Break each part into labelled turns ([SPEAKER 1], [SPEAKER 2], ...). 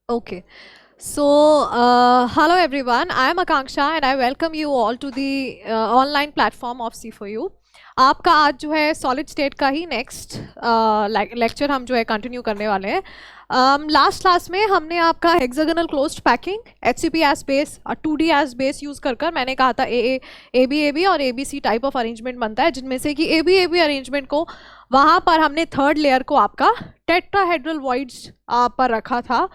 [SPEAKER 1] Okay. So, hello everyone. I am Akanksha and I welcome you all to the online platform of C4U. आपका आज जो है solid state का ही next lecture हम जो है कंटिन्यू करने वाले हैं। लास्ट क्लास में हमने आपका hexagonal closed packing, HCP as base और 2D एज बेस यूज़ कर मैंने कहा था AB और ABC टाइप ऑफ अरेंजमेंट बनता है, जिनमें से कि AB अरेंजमेंट को वहाँ पर हमने थर्ड लेयर को आपका टेट्राहेड्रल वॉइड्स पर रखा था,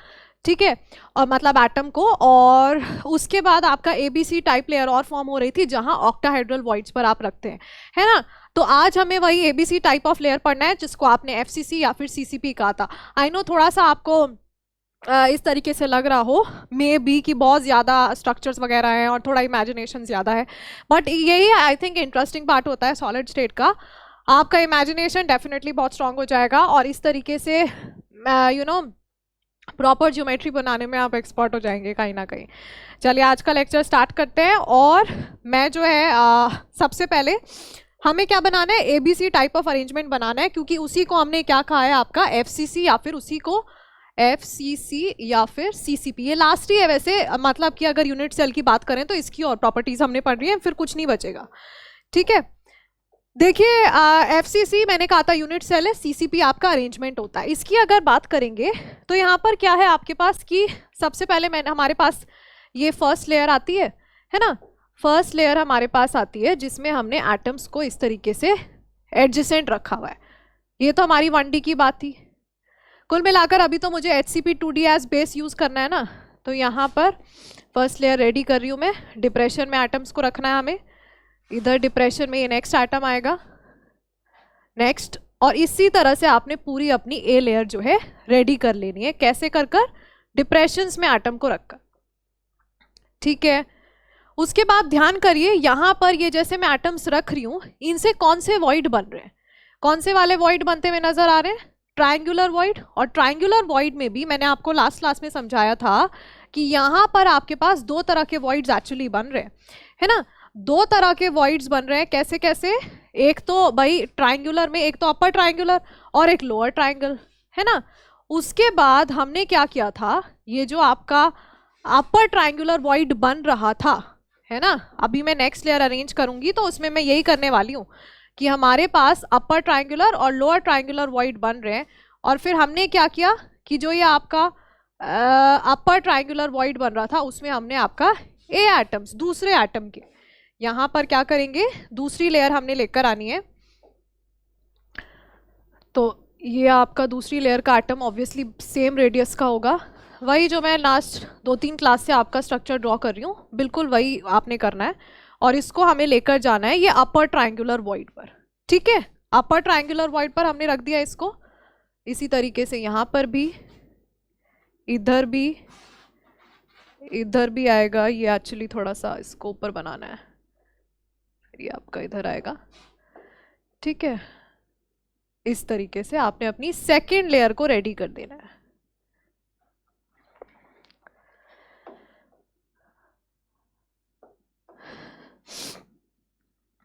[SPEAKER 1] ठीक है, और मतलब एटम को, और उसके बाद आपका ABC टाइप लेयर और फॉर्म हो रही थी जहां ऑक्टाहेड्रल वॉइड्स पर आप रखते हैं, है ना। तो आज हमें वही ABC टाइप ऑफ लेयर पढ़ना है जिसको आपने FCC या फिर CCP कहा था। आई नो थोड़ा सा आपको इस तरीके से लग रहा हो मे बी कि बहुत ज़्यादा स्ट्रक्चर्स वगैरह हैं और थोड़ा इमेजिनेशन ज़्यादा है, बट यही आई थिंक इंटरेस्टिंग पार्ट होता है सॉलिड स्टेट का। आपका इमेजिनेशन डेफिनेटली बहुत स्ट्रांग हो जाएगा और इस तरीके से यू नो प्रॉपर ज्योमेट्री बनाने में आप एक्सपर्ट हो जाएंगे कहीं ना कहीं। चलिए आज का लेक्चर स्टार्ट करते हैं। और मैं जो है सबसे पहले हमें क्या बनाना है, ABC टाइप ऑफ अरेंजमेंट बनाना है, क्योंकि उसी को हमने क्या कहा है आपका FCC या फिर उसी को FCC या फिर CCP। ये लास्ट ही है वैसे, मतलब कि अगर यूनिट सेल की बात करें तो इसकी और प्रॉपर्टीज हमने पढ़ रही है, फिर कुछ नहीं बचेगा, ठीक है। देखिए FCC मैंने कहा था यूनिट सेल है, CCP आपका अरेंजमेंट होता है। इसकी अगर बात करेंगे तो यहाँ पर क्या है आपके पास कि सबसे पहले हमारे पास ये फर्स्ट लेयर आती है ना। फर्स्ट लेयर हमारे पास आती है जिसमें हमने एटम्स को इस तरीके से एडजेसेंट रखा हुआ है। ये तो हमारी 1D की बात थी। कुल मिलाकर अभी तो मुझे HCP 2D as base use करना है ना, तो यहाँ पर फर्स्ट लेयर रेडी कर रही हूँ मैं। डिप्रेशन में एटम्स को रखना है हमें, इधर डिप्रेशन में ये नेक्स्ट एटम आएगा, नेक्स्ट, और इसी तरह से आपने पूरी अपनी A लेयर जो है रेडी कर लेनी है। कैसे कर डिप्रेशंस में एटम को रखकर, ठीक है। उसके बाद ध्यान करिए यहाँ पर ये जैसे मैं एटम्स रख रही हूँ, इनसे कौन से वॉइड बन रहे हैं, कौन से वाले वॉइड बनते हुए नजर आ रहे हैं, ट्रायंगुलर वॉइड। और ट्रायंगुलर वॉइड में भी मैंने आपको लास्ट क्लास में समझाया था कि यहाँ पर आपके पास दो तरह के वॉइड्स एक्चुअली बन रहे हैं, है ना। दो तरह के वॉइड्स बन रहे हैं, कैसे कैसे, एक तो भाई ट्रायंगुलर में एक तो अपर ट्रायंगुलर और एक लोअर ट्रायंगल, है ना। उसके बाद हमने क्या किया था, ये जो आपका अपर ट्रायंगुलर वॉइड बन रहा था, है ना, अभी मैं नेक्स्ट लेयर अरेंज करूंगी तो उसमें मैं यही करने वाली हूँ कि हमारे पास अपर ट्रायंगुलर और लोअर ट्रायंगुलर वॉइड बन रहे हैं। और फिर हमने क्या किया कि जो ये आपका अपर ट्रायंगुलर वॉइड बन रहा था उसमें हमने आपका A एटम्स, दूसरे एटम के यहाँ पर क्या करेंगे, दूसरी लेयर हमने लेकर आनी है। तो ये आपका दूसरी लेयर का एटम ऑब्वियसली सेम रेडियस का होगा, वही जो मैं लास्ट 2-3 क्लास से आपका स्ट्रक्चर ड्रॉ कर रही हूँ, बिल्कुल वही आपने करना है। और इसको हमें लेकर जाना है ये अपर ट्रायंगुलर वॉइड पर, ठीक है। अपर ट्रायंगुलर वॉइड पर हमने रख दिया इसको। इसी तरीके से यहाँ पर भी, इधर भी आएगा। ये एक्चुअली थोड़ा सा इसको ऊपर बनाना है, ये आपका इधर आएगा, ठीक है। इस तरीके से आपने अपनी सेकेंड लेयर को रेडी कर देना है।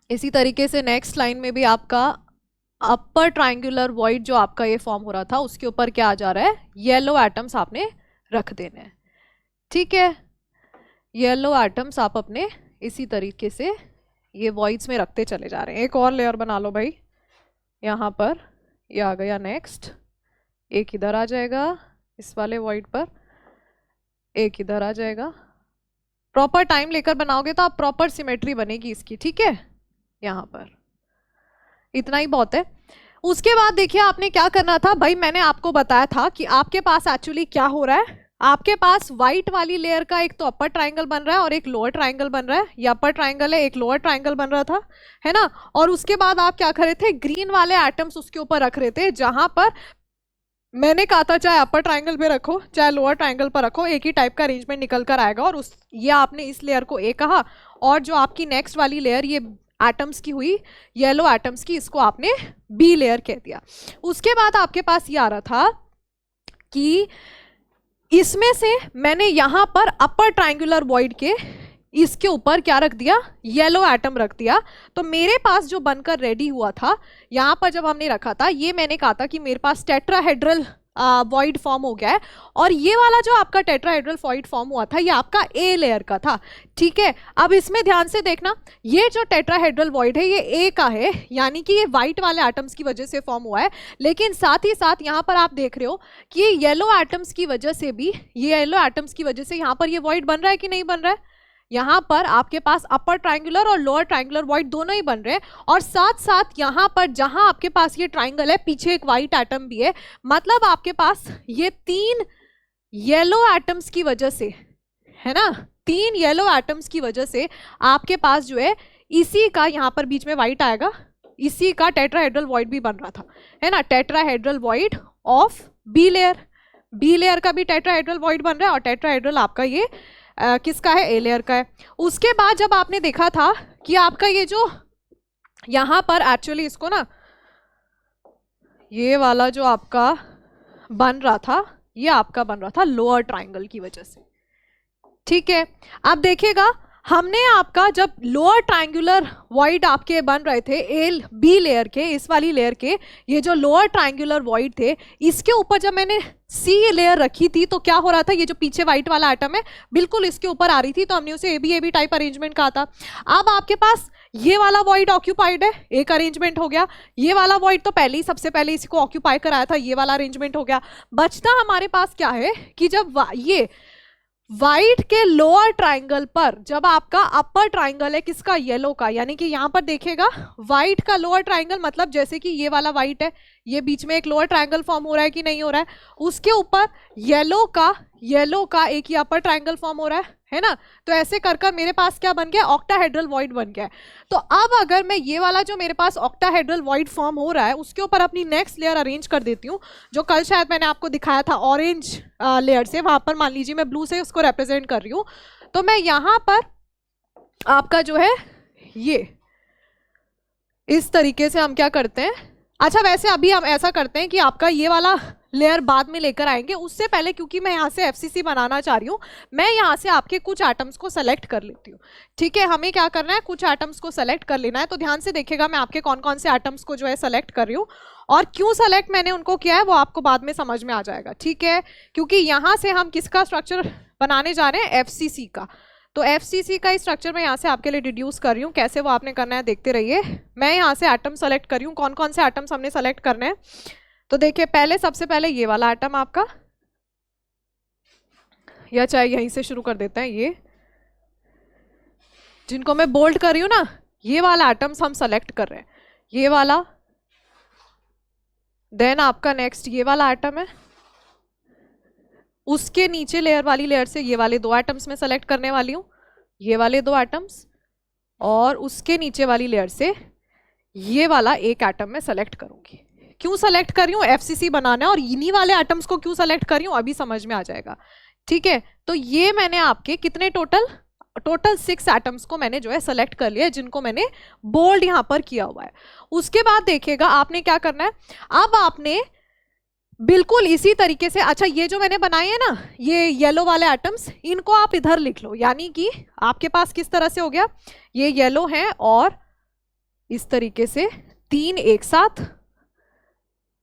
[SPEAKER 1] इसी तरीके से नेक्स्ट लाइन में भी आपका अपर ट्रायंगुलर वॉइड जो आपका ये फॉर्म हो रहा था उसके ऊपर क्या आ जा रहा है, येलो एटम्स आपने रख देने हैं, ठीक है। येलो एटम्स आप अपने इसी तरीके से ये वॉइड्स में रखते चले जा रहे हैं। एक और लेयर बना लो भाई, यहाँ पर ये आ गया नेक्स्ट, एक इधर आ जाएगा इस वाले वॉइड पर, एक इधर आ जाएगा। प्रॉपर टाइम लेकर बनाओगे तो आप प्रॉपर सिमेट्री बनेगी इसकी, ठीक है। यहाँ पर इतना ही बहुत है। उसके बाद देखिए आपने क्या करना था भाई, मैंने आपको बताया था कि आपके पास एक्चुअली क्या हो रहा है, आपके पास व्हाइट वाली लेयर का एक तो अपर ट्रायंगल बन रहा है और एक लोअर ट्रायंगल बन रहा है। ये अपर ट्रायंगल है, एक लोअर ट्रायंगल बन रहा था, है ना। और उसके बाद आप क्या कर रहे थे, ग्रीन वाले एटम्स उसके ऊपर रख रहे थे, जहां पर मैंने कहा था चाहे अपर ट्रायंगल पे रखो चाहे लोअर ट्रायंगल पर रखो, एक ही टाइप का अरेंजमेंट निकल कर आएगा। और ये आपने इस लेयर को A कहा, और जो आपकी नेक्स्ट वाली लेयर ये एटम्स की हुई, येलो एटम्स की, इसको आपने B लेयर कह दिया। उसके बाद आपके पास ये आ रहा था कि इसमें से मैंने यहां पर अपर ट्रायंगुलर वॉइड के इसके ऊपर क्या रख दिया, येलो एटम रख दिया। तो मेरे पास जो बनकर रेडी हुआ था, यहाँ पर जब हमने रखा था, ये मैंने कहा था कि मेरे पास टेट्राहेड्रल वॉइड फॉर्म हो गया है, और ये वाला जो आपका टेट्राहेड्रल वॉइड फॉर्म हुआ था ये आपका ए लेयर का था। ठीक है, अब इसमें ध्यान से देखना, ये जो टेट्राहेड्रल वॉइड है ये ए का है, यानी कि ये व्हाइट वाले एटम्स की वजह से फॉर्म हुआ है। लेकिन साथ ही साथ यहाँ पर आप देख रहे हो कि ये येलो एटम्स की वजह से भी, ये येलो एटम्स की वजह से यहाँ पर ये वॉइड बन रहा है कि नहीं बन रहा है। यहाँ पर आपके पास अपर ट्रायंगुलर और लोअर ट्रायंगुलर वॉइड दोनों ही बन रहे हैं, और साथ साथ यहाँ पर जहां आपके पास ये ट्रायंगल है पीछे एक व्हाइट एटम भी है, मतलब आपके पास ये 3 येलो एटम्स की वजह से, है ना, 3 येलो एटम्स की वजह से आपके पास जो है इसी का यहाँ पर बीच में व्हाइट आएगा, इसी का टेट्राहेड्रल वॉइड भी बन रहा था, है ना, tetrahedral void of B layer. B layer का भी टेट्राहेड्रल वॉइड बन रहा है, और टेट्राहेड्रल आपका ये किसका है, ए लेयर का है। उसके बाद जब आपने देखा था कि आपका ये जो यहां पर एक्चुअली इसको ना, ये वाला जो आपका बन रहा था ये आपका बन रहा था लोअर ट्रायंगल की वजह से। ठीक है, अब देखिएगा हमने आपका जब लोअर ट्रायंगुलर वॉइड आपके बन रहे थे ए बी लेयर के, इस वाली लेयर के, ये जो लोअर ट्रायंगुलर वॉइड थे इसके ऊपर जब मैंने सी लेयर रखी थी तो क्या हो रहा था, ये जो पीछे व्हाइट वाला एटम है बिल्कुल इसके ऊपर आ रही थी, तो हमने उसे ए बी टाइप अरेंजमेंट कहा था। अब आपके पास ये वाला वॉइड ऑक्यूपाइड है, एक अरेंजमेंट हो गया, ये वाला वॉइड तो पहले ही सबसे पहले इसी को ऑक्यूपाई कराया था, ये वाला अरेंजमेंट हो गया। बचता हमारे पास क्या है कि जब ये व्हाइट के लोअर ट्रायंगल पर जब आपका अपर ट्रायंगल है किसका, येलो का, यानी कि यहां पर देखिएगा व्हाइट का लोअर ट्रायंगल, मतलब जैसे कि ये वाला व्हाइट है, ये बीच में एक लोअर ट्रायंगल फॉर्म हो रहा है कि नहीं हो रहा है, उसके ऊपर येलो का एक ही अपर ट्रायंगल फॉर्म हो रहा है ना, तो ऐसे कर कर मेरे पास क्या बन गया, ऑक्टाहेड्रल वॉइड बन गया। तो अब अगर मैं ये वाला जो मेरे पास ऑक्टाहेड्रल वॉइड फॉर्म हो रहा है उसके ऊपर अपनी नेक्स्ट लेयर अरेंज कर देती हूँ, जो कल शायद मैंने आपको दिखाया था ऑरेंज लेयर से, वहां पर मान लीजिए मैं ब्लू से उसको रिप्रेजेंट कर रही हूँ, तो मैं यहां पर आपका जो है ये इस तरीके से हम क्या करते हैं, अच्छा वैसे अभी हम ऐसा करते हैं कि आपका ये वाला लेयर बाद में लेकर आएंगे, उससे पहले क्योंकि मैं यहाँ से एफसीसी बनाना चाह रही हूँ, मैं यहाँ से आपके कुछ एटम्स को सेलेक्ट कर लेती हूँ। ठीक है, हमें क्या करना है, कुछ एटम्स को सेलेक्ट कर लेना है, तो ध्यान से देखिएगा मैं आपके कौन कौन से एटम्स को जो है सेलेक्ट कर रही हूँ, और क्यों सेलेक्ट मैंने उनको किया है वो आपको बाद में समझ में आ जाएगा। ठीक है, क्योंकि यहाँ से हम किसका स्ट्रक्चर बनाने जा रहे हैं, एफसीसी का, तो एफसीसी का स्ट्रक्चर मैं यहाँ से आपके लिए डिड्यूस कर रही हूँ, कैसे वो आपने करना है देखते रहिए। मैं यहाँ से एटम सेलेक्ट कर रही हूँ, कौन कौन से एटम्स हमने सेलेक्ट करने हैं, तो देखिए पहले सबसे पहले ये वाला एटम आपका, या चाहे यहीं से शुरू कर देते हैं, ये जिनको मैं बोल्ड कर रही हूँ ना, ये वाला एटम्स हम सेलेक्ट कर रहे हैं, ये वाला, देन आपका नेक्स्ट ये वाला एटम है, उसके नीचे लेयर वाली लेयर से ये वाले 2 एटम्स में सेलेक्ट करने वाली हूँ, ये वाले 2 एटम्स, और उसके नीचे वाली लेयर से ये वाला एक एटम में सेलेक्ट करूंगी। क्यों सेलेक्ट कर रही हूँ, एफसीसी बनाना है, और इन्हीं वाले एटम्स को क्यों सेलेक्ट कर रही हूँ अभी समझ में आ जाएगा। ठीक है, तो ये मैंने आपके कितने टोटल 6 एटम्स को मैंने जो है सेलेक्ट कर लिया, जिनको मैंने बोल्ड यहाँ पर किया हुआ है। उसके बाद देखिएगा आपने क्या करना है, अब आपने बिल्कुल इसी तरीके से, अच्छा ये जो मैंने बनाए हैं ना ये येलो वाले एटम्स, इनको आप इधर लिख लो, यानी कि आपके पास किस तरह से हो गया, ये येलो है और इस तरीके से 3 एक साथ,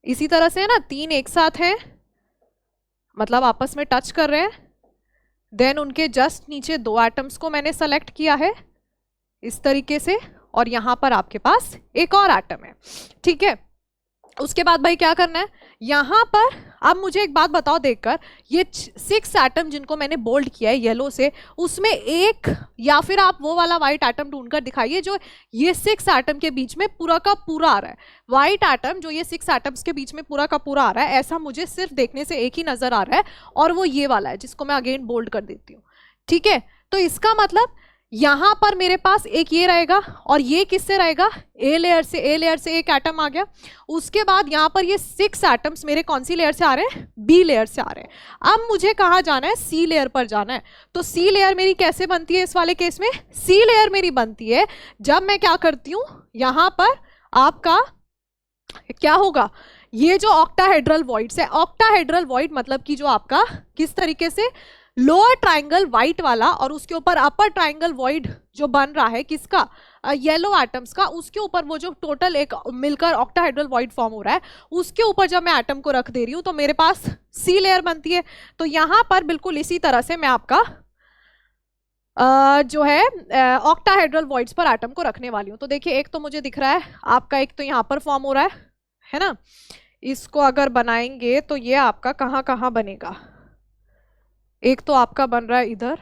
[SPEAKER 1] इसी तरह से है ना, 3 एक साथ हैं, मतलब आपस में टच कर रहे हैं। देन उनके जस्ट नीचे 2 एटम्स को मैंने सेलेक्ट किया है इस तरीके से, और यहां पर आपके पास एक और एटम है। ठीक है, उसके बाद भाई क्या करना है, यहां पर अब मुझे एक बात बताओ देखकर, ये 6 एटम जिनको मैंने बोल्ड किया है येलो से, उसमें एक या फिर आप वो वाला व्हाइट एटम ढूंढकर दिखाइए जो ये 6 एटम के बीच में पूरा का पूरा आ रहा है, व्हाइट एटम जो ये 6 एटम्स के बीच में पूरा का पूरा आ रहा है, ऐसा मुझे सिर्फ देखने से एक ही नजर आ रहा है, और वो ये वाला है जिसको मैं अगेन बोल्ड कर देती हूँ। ठीक है, तो इसका मतलब यहां पर मेरे पास एक ये रहेगा, और ये किससे रहेगा, ए लेयर से एक एटम आ गया। उसके बाद यहां पर ये 6 एटम्स मेरे कौन सी लेयर से आ रहे हैं, बी लेयर से आ रहे हैं। अब मुझे कहाँ जाना है, सी लेयर पर जाना है। तो सी लेयर मेरी कैसे बनती है इस वाले केस में, सी लेयर मेरी बनती है जब मैं क्या करती हूं, यहां पर आपका क्या होगा, ये जो ऑक्टाहेड्रल वॉइड्स है, ऑक्टाहेड्रल वॉइड मतलब कि जो आपका किस तरीके से लोअर ट्राइंगल व्हाइट वाला और उसके ऊपर अपर ट्राइंगल वॉइड जो बन रहा है किसका, येलो एटम्स का, उसके ऊपर वो जो टोटल एक मिलकर ऑक्टाहेड्रल वॉइड फॉर्म हो रहा है उसके ऊपर जब मैं एटम को रख दे रही हूं तो मेरे पास सी लेयर बनती है। तो यहां पर बिल्कुल इसी तरह से मैं आपका जो है ऑक्टाहेड्रल वॉइड्स पर एटम को रखने वाली हूं। तो देखिए एक तो मुझे दिख रहा है आपका, एक तो यहां पर फॉर्म हो रहा है ना, इसको अगर बनाएंगे तो ये आपका कहां कहां बनेगा, एक तो आपका बन रहा है इधर,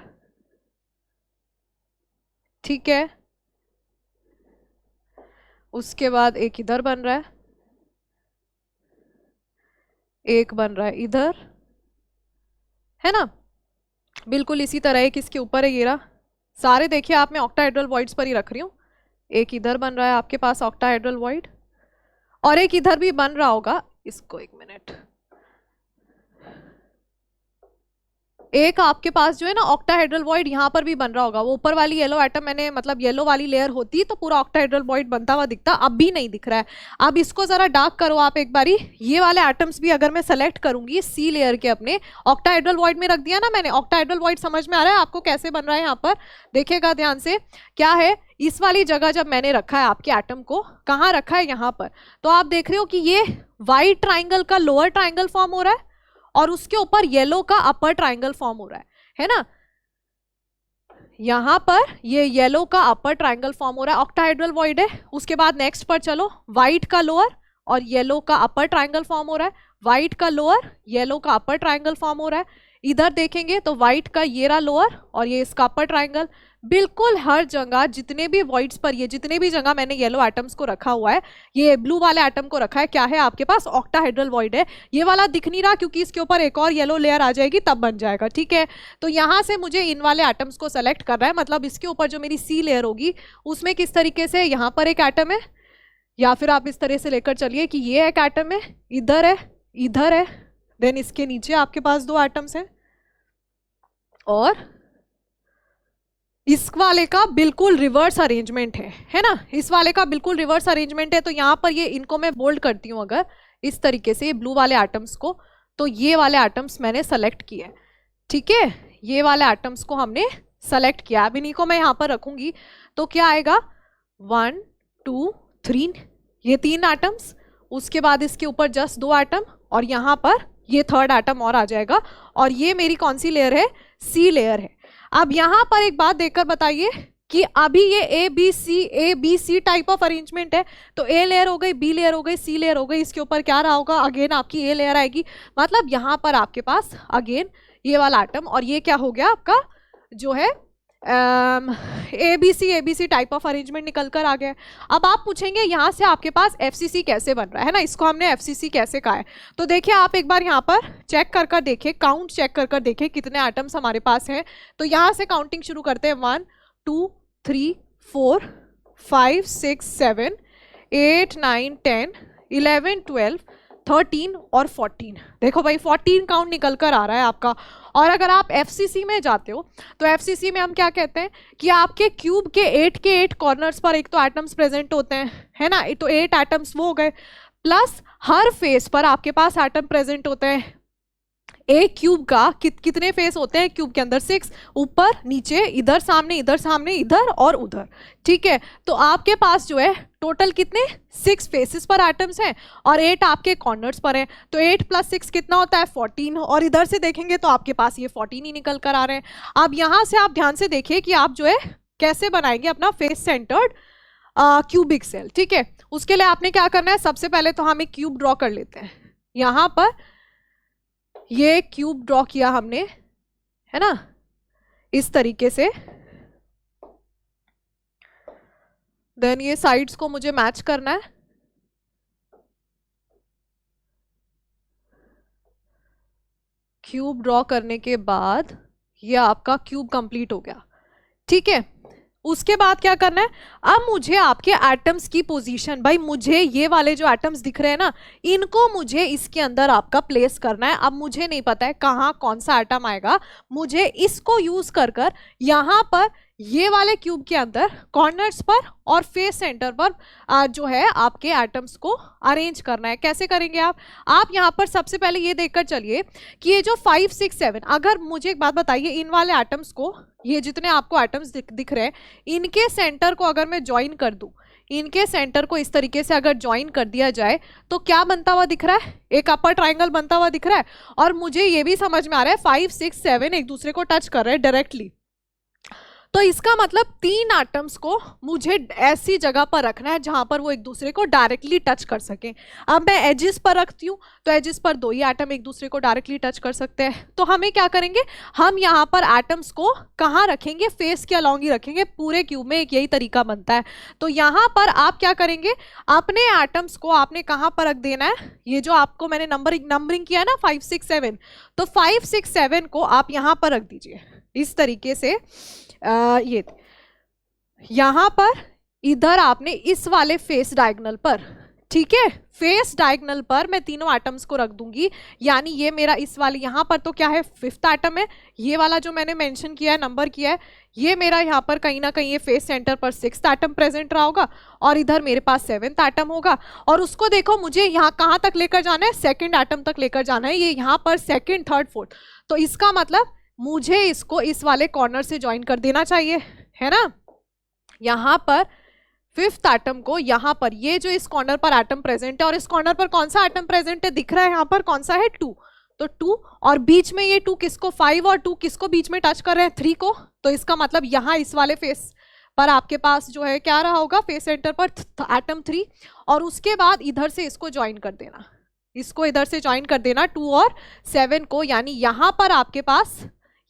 [SPEAKER 1] ठीक है, उसके बाद एक इधर बन रहा है, एक बन रहा है इधर, है ना, बिल्कुल इसी तरह एक इसके ऊपर है ये रहा। सारे देखिए आप मैं ऑक्टाहेड्रल वॉइड्स पर ही रख रही हूँ। एक इधर बन रहा है आपके पास ऑक्टाहेड्रल वॉइड और एक इधर भी बन रहा होगा, इसको एक मिनट, एक आपके पास जो है ना ऑक्टाहेड्रल वॉइड यहाँ पर भी बन रहा होगा। वो ऊपर वाली येलो एटम मैंने मतलब येलो वाली लेयर होती तो पूरा ऑक्टाहेड्रल वॉइड बनता हुआ दिखता, अब भी नहीं दिख रहा है। अब इसको जरा डार्क करो आप एक बारी, ये वाले एटम्स भी अगर मैं सेलेक्ट करूंगी सी लेयर के अपने ऑक्टाहेड्रल वॉइड में रख दिया ना मैंने, ऑक्टाहेड्रल वॉइड समझ में आ रहा है आपको कैसे बन रहा है, यहाँ पर देखिएगा ध्यान से, क्या है इस वाली जगह जब मैंने रखा है आपके एटम को, कहाँ रखा है यहाँ पर, तो आप देख रहे हो कि ये व्हाइट ट्राइंगल का लोअर ट्राइंगल फॉर्म हो रहा है और उसके ऊपर येलो का अपर ट्राइंगल फॉर्म हो रहा है ना, यहां पर ये येलो का अपर ट्राइंगल फॉर्म हो रहा है, ऑक्टाहेड्रल वॉइड है। उसके बाद नेक्स्ट पर चलो, व्हाइट का लोअर और येलो का अपर ट्राइंगल फॉर्म हो रहा है, व्हाइट का लोअर येलो का अपर ट्राइंगल फॉर्म हो रहा है। इधर देखेंगे तो व्हाइट का ये रहा लोअर और ये इसका अपर ट्राइंगल। बिल्कुल हर जगह जितने भी वॉइड्स पर ये जितने भी जगह मैंने येलो एटम्स को रखा हुआ है, ये ब्लू वाले एटम को रखा है, क्या है आपके पास ऑक्टाहेड्रल वॉइड है। ये वाला दिख नहीं रहा क्योंकि इसके ऊपर एक और येलो लेयर आ जाएगी तब बन जाएगा, ठीक है। तो यहां से मुझे इन वाले एटम्स को सेलेक्ट करना है, मतलब इसके ऊपर जो मेरी सी लेयर होगी उसमें किस तरीके से, यहाँ पर एक एटम है या फिर आप इस तरह से लेकर चलिए कि ये एक एटम है, इधर है, देन इसके नीचे आपके पास दो एटम्स हैं और इस वाले का बिल्कुल रिवर्स अरेंजमेंट है ना, इस वाले का बिल्कुल रिवर्स अरेंजमेंट है। तो यहाँ पर ये इनको मैं बोल्ड करती हूँ अगर इस तरीके से ब्लू वाले एटम्स को, तो ये वाले एटम्स मैंने सेलेक्ट किए, ठीक है, ये वाले एटम्स को हमने सेलेक्ट किया। अब इन्हीं को मैं यहाँ पर रखूंगी तो क्या आएगा 1 2 3, ये 3 एटम्स, उसके बाद इसके ऊपर जस्ट 2 एटम और यहाँ पर ये थर्ड एटम और आ जाएगा और ये मेरी कौन सी लेयर है, सी लेयर है। अब यहां पर एक बात देखकर बताइए कि अभी ये A B C type of arrangement है, तो ए लेयर हो गई, बी लेयर हो गई, सी लेयर हो गई, इसके ऊपर क्या रहा होगा, अगेन आपकी ए लेयर आएगी। मतलब यहां पर आपके पास अगेन ये वाला एटम और ये क्या हो गया आपका जो है A B C type of arrangement निकल कर आ गया। अब आप पूछेंगे यहाँ से आपके पास FCC कैसे बन रहा है ना, इसको हमने FCC कैसे कहा है। तो देखिए आप एक बार यहाँ पर चेक कर देखिए, काउंट चेक कर देखिए कितने एटम्स हमारे पास हैं। तो यहाँ से काउंटिंग शुरू करते हैं, 1 2 3 4 5 6 7 8 9 10 11 12 13 और 14। देखो भाई 14 काउंट निकल कर आ रहा है आपका। और अगर आप FCC में जाते हो तो FCC में हम क्या कहते हैं कि आपके क्यूब के 8 कॉर्नर्स पर एक तो एटम्स प्रेजेंट होते हैं, है ना, तो 8 एटम्स वो हो गए, प्लस हर फेस पर आपके पास एटम प्रेजेंट होते हैं। एक क्यूब का कितने फेस होते हैं क्यूब के अंदर, 6, ऊपर नीचे, इधर सामने इधर और उधर, ठीक है। तो आपके पास जो है टोटल कितने 6 फेसेस पर एटम्स हैं और 8 आपके कॉर्नर्स पर हैं। तो 8 + 6 कितना होता है 14, और इधर से देखेंगे तो आपके पास ये 14 ही निकल कर आ रहे हैं। अब यहाँ से आप ध्यान से देखिए कि आप जो है कैसे बनाएंगे अपना फेस सेंटर्ड क्यूबिक सेल, ठीक है। उसके लिए आपने क्या करना है, सबसे पहले तो हम एक क्यूब ड्रॉ कर लेते हैं। यहाँ पर ये क्यूब ड्रॉ किया हमने, है ना, इस तरीके से। देन ये साइड्स को मुझे मैच करना है। क्यूब ड्रॉ करने के बाद ये आपका क्यूब कंप्लीट हो गया, ठीक है। उसके बाद क्या करना है, अब मुझे आपके एटम्स की पोजीशन, भाई मुझे ये वाले जो एटम्स दिख रहे हैं ना, इनको मुझे इसके अंदर आपका प्लेस करना है। अब मुझे नहीं पता है कहाँ कौन सा एटम आएगा, मुझे इसको यूज कर यहाँ पर ये वाले क्यूब के अंदर कॉर्नर्स पर और फेस सेंटर पर जो है आपके एटम्स को अरेंज करना है। कैसे करेंगे आप यहाँ पर सबसे पहले ये देखकर चलिए कि ये जो 5 6 7, अगर मुझे एक बात बताइए, इन वाले एटम्स को, ये जितने आपको एटम्स दिख रहे हैं, इनके सेंटर को अगर मैं ज्वाइन कर दूं, इनके सेंटर को इस तरीके से अगर ज्वाइन कर दिया जाए तो क्या बनता हुआ दिख रहा है? एक अपर ट्राइंगल बनता हुआ दिख रहा है। और मुझे ये भी समझ में आ रहा है 5 6 7 एक दूसरे को टच कर रहे हैं डायरेक्टली। तो इसका मतलब 3 एटम्स को मुझे ऐसी जगह पर रखना है जहां पर वो एक दूसरे को डायरेक्टली टच कर सकें। अब मैं एजिस पर रखती हूँ तो एजिस पर 2 ही एटम एक दूसरे को डायरेक्टली टच कर सकते हैं। तो हमें क्या करेंगे, हम यहाँ पर एटम्स को कहाँ रखेंगे? फेस के अलॉन्ग ही रखेंगे। पूरे क्यूब में एक यही तरीका बनता है। तो यहाँ पर आप क्या करेंगे, अपने एटम्स को आपने कहाँ पर रख देना है? ये जो आपको मैंने नंबरिंग किया ना 5 6 7, तो 5 6 7 को आप यहाँ पर रख दीजिए इस तरीके से। ये यहां पर इधर आपने इस वाले फेस डायगोनल पर, ठीक है, फेस डायगोनल पर मैं तीनों एटम्स को रख दूंगी। यानी ये मेरा इस वाले यहाँ पर तो क्या है, 5th एटम है। ये वाला जो मैंने मेंशन किया है, नंबर किया है, ये मेरा यहाँ पर कहीं ना कहीं ये फेस सेंटर पर 6th एटम प्रेजेंट रहा होगा और इधर मेरे पास 7th एटम होगा। और उसको देखो मुझे यहाँ कहाँ तक लेकर जाना है? 2nd एटम तक लेकर जाना है। ये यहाँ पर 2nd 3rd 4th, तो इसका मतलब मुझे इसको इस वाले कॉर्नर से ज्वाइन कर देना चाहिए, है ना। यहां पर 5th एटम को यहां पर, ये जो इस कॉर्नर पर एटम प्रेजेंट है और इस कॉर्नर पर कौन सा एटम प्रेजेंट है दिख रहा है यहां पर? कौन सा है? 2। तो 2 और बीच में ये 2 किसको, 5 और 2 किसको बीच में टच कर रहे हैं? 3 को। तो इसका मतलब यहां इस वाले फेस पर आपके पास जो है क्या रहा होगा? फेस सेंटर पर एटम 3, और उसके बाद इधर से इसको ज्वाइन कर देना, इसको इधर से ज्वाइन कर देना 2 और 7 को। यानी यहां पर आपके पास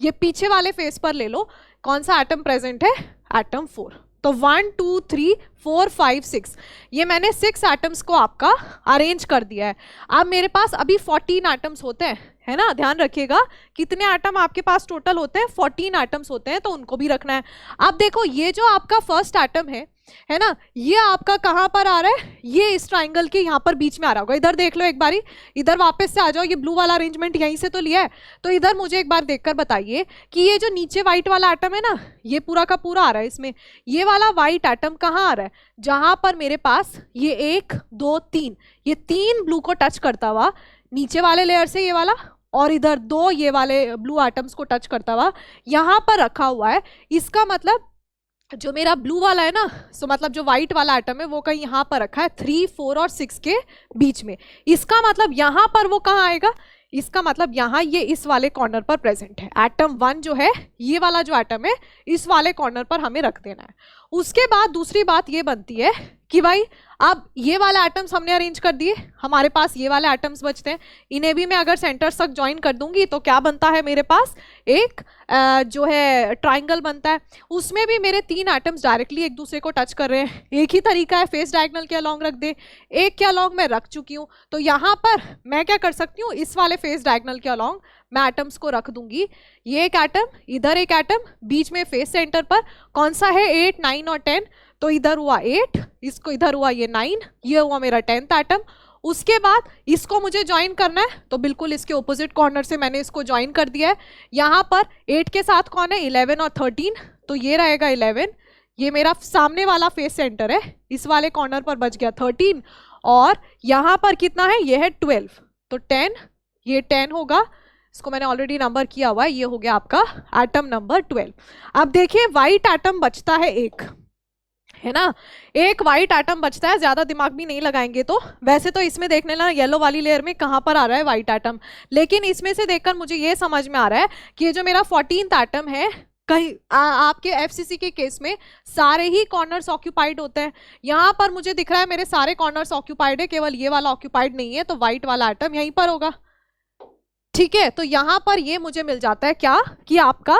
[SPEAKER 1] ये पीछे वाले फेस पर ले लो, कौन सा एटम प्रेजेंट है? एटम 4। तो 1 2 3 4 5 6, ये मैंने 6 एटम्स को आपका अरेंज कर दिया है। अब मेरे पास अभी 14 एटम्स होते हैं, है ना। ध्यान रखिएगा कितने एटम आपके पास टोटल होते हैं? 14 एटम्स होते हैं, तो उनको भी रखना है। अब देखो ये जो आपका फर्स्ट एटम है ना, ये आपका कहाँ पर आ रहा है? ये इस ट्राइंगल के यहाँ पर बीच में आ रहा होगा। इधर देख लो एक बारी, इधर वापस से आ जाओ, ये ब्लू वाला अरेंजमेंट यहीं से तो लिया है। तो इधर मुझे एक बार देखकर बताइए कि ये जो नीचे व्हाइट वाला एटम है ना, ये पूरा का पूरा आ रहा है इसमें। ये वाला व्हाइट एटम कहाँ आ रहा है? जहां पर मेरे पास ये 1 2 3, ये 3 ब्लू को टच करता हुआ नीचे वाले लेयर से ये वाला, और इधर 2 ये वाले ब्लू एटम्स को टच करता हुआ यहां पर रखा हुआ है। इसका मतलब जो मेरा ब्लू वाला है ना, सो मतलब जो व्हाइट वाला एटम है वो कहीं यहाँ पर रखा है 3 4 और 6 के बीच में। इसका मतलब यहाँ पर वो कहाँ आएगा? इसका मतलब यहाँ ये इस वाले कॉर्नर पर प्रेजेंट है। एटम 1 जो है, ये वाला जो एटम है, इस वाले कॉर्नर पर हमें रख देना है। उसके बाद दूसरी बात ये बनती है कि भाई अब ये वाले एटम्स हमने अरेंज कर दिए, हमारे पास ये वाले एटम्स बचते हैं। इन्हें भी मैं अगर सेंटर तक ज्वाइन कर दूंगी तो क्या बनता है मेरे पास? एक जो है ट्राइंगल बनता है। उसमें भी मेरे 3 एटम्स डायरेक्टली एक दूसरे को टच कर रहे हैं। एक ही तरीका है, फेस डायगोनल के अलॉन्ग रख दे। एक के अलॉन्ग मैं रख चुकी हूँ, तो यहाँ पर मैं क्या कर सकती हूँ? इस वाले फेस डायगोनल के अलॉन्ग मैं एटम्स को रख दूंगी। ये एक एटम, इधर एक एटम, बीच में फेस सेंटर पर कौन सा है? 8 9 और 10। तो इधर हुआ 8, इसको इधर हुआ ये 9, ये हुआ मेरा 10th एटम। उसके बाद इसको मुझे ज्वाइन करना है, तो बिल्कुल इसके ऑपोजिट कॉर्नर से मैंने इसको ज्वाइन कर दिया है। यहाँ पर 8 के साथ कौन है? 11 और 13, तो ये रहेगा 11। ये मेरा सामने वाला फेस सेंटर है, इस वाले कॉर्नर पर बच गया 13, और यहाँ पर कितना है? ये है 12, तो 10, ये 10 होगा। इसको मैंने ऑलरेडी नंबर किया हुआ है, ये हो गया आपका एटम नंबर 12। अब देखिए व्हाइट एटम बचता है एक, है ना, एक व्हाइट एटम बचता है। ज्यादा दिमाग भी नहीं लगाएंगे तो। वैसे तो इसमें देखने ना येलो वाली लेयर में कहाँ पर आ रहा है व्हाइट एटम, लेकिन इसमें से देखकर मुझे ये समझ में आ रहा है कि ये जो मेरा 14th एटम है, कहीं आपके एफसीसी के केस में सारे ही कॉर्नर्स ऑक्यूपाइड होते हैं। यहाँ पर मुझे दिख रहा है मेरे सारे कॉर्नर्स ऑक्यूपाइड है, केवल ये वाला ऑक्यूपाइड नहीं है, तो व्हाइट वाला एटम यहीं पर होगा। ठीक है, तो यहाँ पर ये मुझे मिल जाता है क्या कि आपका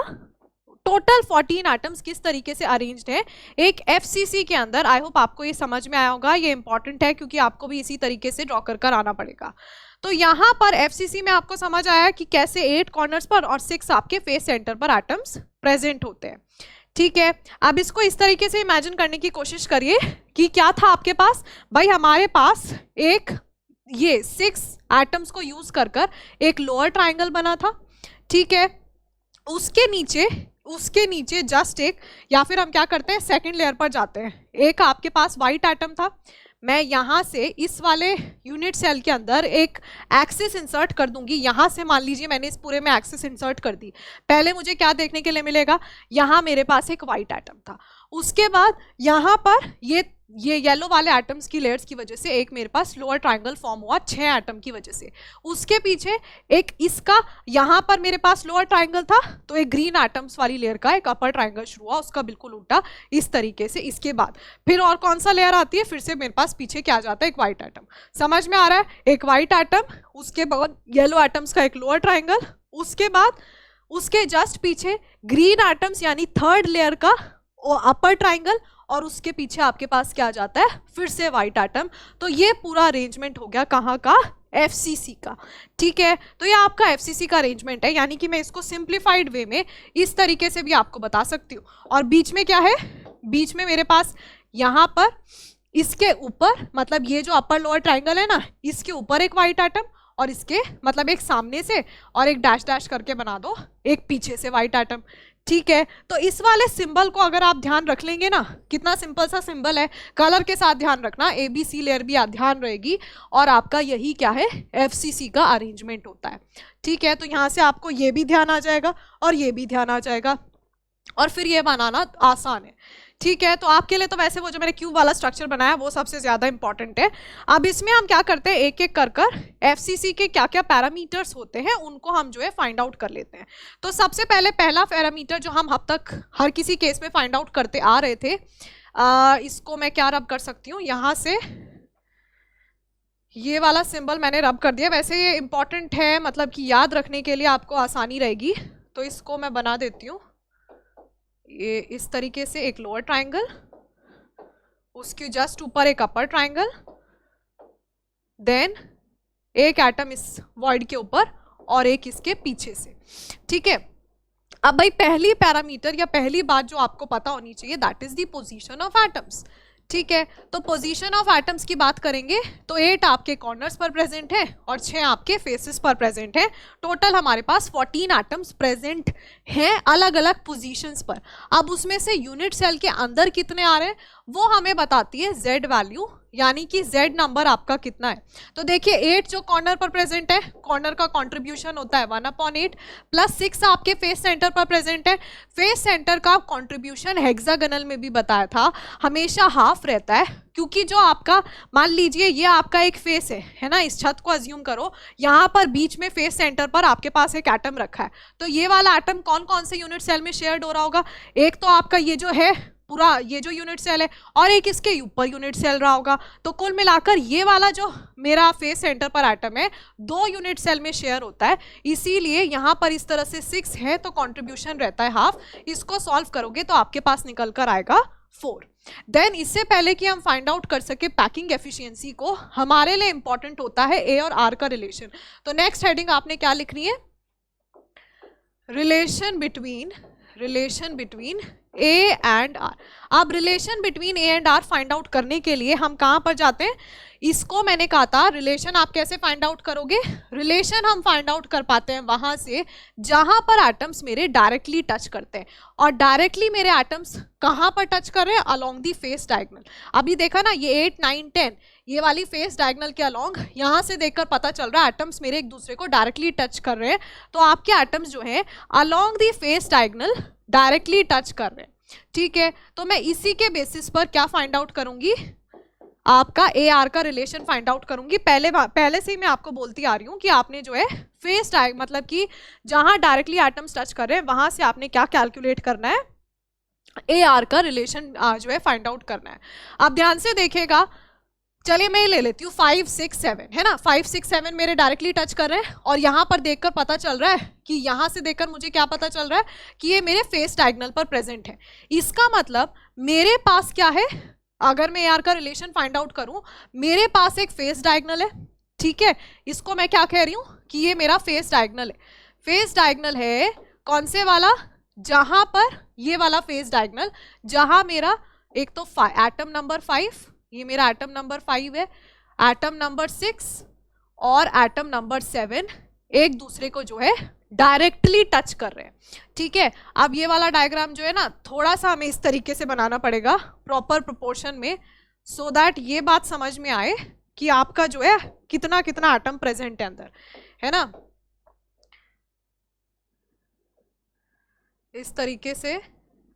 [SPEAKER 1] टोटल 14 एटम्स किस तरीके से अरेंज्ड है एक एफसीसी के अंदर। आई होप आपको ये समझ में आया होगा। ये इंपॉर्टेंट है क्योंकि आपको भी इसी तरीके से ड्रॉ कर आना पड़ेगा। तो यहाँ पर एफसीसी में आपको समझ आया कि कैसे 8 कॉर्नर्स पर और 6 आपके फेस सेंटर पर एटम्स प्रेजेंट होते हैं। ठीक है, अब इसको इस तरीके से इमेजिन करने की कोशिश करिए कि क्या था आपके पास। भाई हमारे पास एक ये 6 एटम्स को यूज कर एक लोअर ट्राइंगल बना था। ठीक है, उसके नीचे उसके नीचे जस्ट एक, या फिर हम क्या करते हैं सेकंड लेयर पर जाते हैं। एक आपके पास वाइट एटम था, मैं यहाँ से इस वाले यूनिट सेल के अंदर एक एक्सिस इंसर्ट कर दूंगी। यहाँ से मान लीजिए मैंने इस पूरे में एक्सिस इंसर्ट कर दी। पहले मुझे क्या देखने के लिए मिलेगा, यहाँ मेरे पास एक वाइट एटम था, उसके बाद यहाँ पर ये येलो वाले एटम्स की लेयर्स की वजह से एक मेरे पास लोअर ट्रायंगल फॉर्म हुआ 6 एटम की वजह से। उसके पीछे एक इसका, यहाँ पर मेरे पास लोअर ट्रायंगल था तो एक ग्रीन एटम्स वाली लेयर का एक अपर ट्रायंगल शुरू हुआ, उसका बिल्कुल उल्टा इस तरीके से। इसके बाद फिर और कौन सा लेयर आती है, फिर से मेरे पास पीछे क्या जाता है, एक वाइट एटम। समझ में आ रहा है, एक वाइट एटम, उसके बाद येलो एटम्स का एक लोअर ट्रायंगल, उसके बाद उसके जस्ट पीछे ग्रीन एटम्स यानी थर्ड लेयर का अपर ट्रायंगल, और उसके पीछे आपके पास क्या जाता है, फिर से व्हाइट एटम। तो ये पूरा अरेंजमेंट हो गया कहाँ का, एफसीसी का। ठीक है, तो ये आपका एफसीसी का अरेंजमेंट है, यानी कि मैं इसको सिंप्लीफाइड वे में इस तरीके से भी आपको बता सकती हूँ। और बीच में क्या है, बीच में मेरे पास यहाँ पर इसके ऊपर, मतलब ये जो अपर लोअर ट्रायंगल है ना, इसके ऊपर एक व्हाइट एटम, और इसके मतलब एक सामने से और एक डैश डैश करके बना दो एक पीछे से व्हाइट एटम। ठीक है, तो इस वाले सिंबल को अगर आप ध्यान रख लेंगे ना, कितना सिंपल सा सिंबल है, कलर के साथ ध्यान रखना, ABC लेयर भी ध्यान रहेगी, और आपका यही क्या है, FCC का अरेंजमेंट होता है। ठीक है, तो यहाँ से आपको ये भी ध्यान आ जाएगा और ये भी ध्यान आ जाएगा, और फिर ये बनाना आसान है। ठीक है, तो आपके लिए तो वैसे वो जो मैंने क्यूब वाला स्ट्रक्चर बनाया वो सबसे ज़्यादा इंपॉर्टेंट है। अब इसमें हम क्या करते हैं, एक एक कर कर एफसीसी के क्या क्या पैरामीटर्स होते हैं उनको हम जो है फाइंड आउट कर लेते हैं। तो सबसे पहले पहला पैरामीटर जो हम अब तक हर किसी केस में फाइंड आउट करते आ रहे थे, इसको मैं क्या रब कर सकती हूँ, यहाँ से ये वाला सिंबल मैंने रब कर दिया। वैसे ये इंपॉर्टेंट है, मतलब कि याद रखने के लिए आपको आसानी रहेगी, तो इसको मैं बना देती हूँ ये इस तरीके से, एक लोअर ट्रायंगल, उसके जस्ट ऊपर एक अपर ट्रायंगल, देन एक एटम इस वॉइड के ऊपर और एक इसके पीछे से। ठीक है, अब भाई पहली पैरामीटर या पहली बात जो आपको पता होनी चाहिए, that is the position of atoms. ठीक है, तो पोजीशन ऑफ एटम्स की बात करेंगे तो 8 आपके कॉर्नर्स पर प्रेजेंट है और 6 आपके फेसेस पर प्रेजेंट है। टोटल हमारे पास 14 एटम्स प्रेजेंट हैं अलग अलग पोजीशंस पर। अब उसमें से यूनिट सेल के अंदर कितने आ रहे हैं वो हमें बताती है Z वैल्यू, यानी कि Z नंबर आपका कितना है। तो देखिए 8 जो कॉर्नर पर प्रेजेंट है, कॉर्नर का कंट्रीब्यूशन होता है 1/8, प्लस 6 आपके फेस सेंटर पर प्रेजेंट है। फेस सेंटर का कंट्रीब्यूशन हेक्सागोनल में भी बताया था, हमेशा हाफ रहता है, क्योंकि जो आपका मान लीजिए ये आपका एक फेस है ना, इस छत को अज्यूम करो, यहाँ पर बीच में फेस सेंटर पर आपके पास एक एटम रखा है, तो ये वाला एटम कौन कौन से यूनिट सेल में शेयर्ड हो रहा होगा, एक तो आपका ये जो है पूरा ये जो यूनिट सेल है, और एक इसके ऊपर यूनिट सेल रहा होगा। तो कुल मिलाकर ये वाला जो मेरा फेस सेंटर पर एटम है 2 यूनिट सेल में शेयर होता है, इसीलिए यहाँ पर इस तरह से 6 है तो कंट्रीब्यूशन रहता है हाफ। इसको सॉल्व करोगे तो आपके पास निकल कर आएगा 4। देन इससे पहले कि हम फाइंड आउट कर सके पैकिंग एफिशिएंसी को, हमारे लिए इंपॉर्टेंट होता है ए और आर का रिलेशन। तो नेक्स्ट हेडिंग आपने क्या लिखनी है, relation between A and R. अब relation between A and R find out करने के लिए हम कहाँ पर जाते हैं, इसको मैंने कहा था रिलेशन आप कैसे फाइंड आउट करोगे, रिलेशन हम फाइंड आउट कर पाते हैं वहां से जहां पर एटम्स मेरे डायरेक्टली टच करते हैं। और डायरेक्टली मेरे एटम्स कहां पर टच कर रहे हैं, अलोंग दी फेस डायगोनल। अभी देखा ना ये 8, 9, 10 ये वाली फेस डायगोनल के अलोंग, यहां से देखकर पता चल रहा है एटम्स मेरे एक दूसरे को डायरेक्टली टच कर रहे हैं। तो आपके एटम्स जो है along the face diagonal directly touch कर रहे हैं। ठीक है, तो मैं इसी के बेसिस पर क्या फाइंड आउट करूंगी, आपका ए आर का रिलेशन फाइंड आउट करूंगी। पहले से ही मैं आपको बोलती आ रही हूँ कि आपने जो है फेस डायग मतलब कि जहां डायरेक्टली एटम्स टच कर रहे हैं वहां से आपने क्या कैलकुलेट करना है, ए आर का रिलेशन जो है फाइंड आउट करना है। आप ध्यान से देखिएगा, चलिए मैं ले लेती हूँ 5, 6, 7 है ना, 5, 6, 7 मेरे डायरेक्टली टच कर रहे हैं, और यहाँ पर देखकर पता चल रहा है कि यहाँ से देखकर मुझे क्या पता चल रहा है कि ये मेरे फेस डायगोनल पर प्रेजेंट है। इसका मतलब मेरे पास क्या है, अगर मैं यार का रिलेशन फाइंड आउट करूं, मेरे पास एक फेस डायगोनल है। ठीक है, इसको मैं क्या कह रही हूं कि ये मेरा फेस डायगोनल है। फेस डायगोनल है कौन से वाला, जहां पर ये वाला फेस डायगोनल, जहां मेरा एक तो एटम नंबर 5, ये मेरा एटम नंबर 5 है, एटम नंबर 6 और एटम नंबर 7 एक दूसरे को जो है डायरेक्टली टच कर रहे हैं, ठीक है। अब ये वाला डायग्राम जो है ना थोड़ा सा हमें इस तरीके से बनाना पड़ेगा प्रॉपर प्रोपोर्शन में, सो दैट ये बात समझ में आए कि आपका जो है कितना कितना एटम प्रेजेंट है अंदर, है ना। इस तरीके से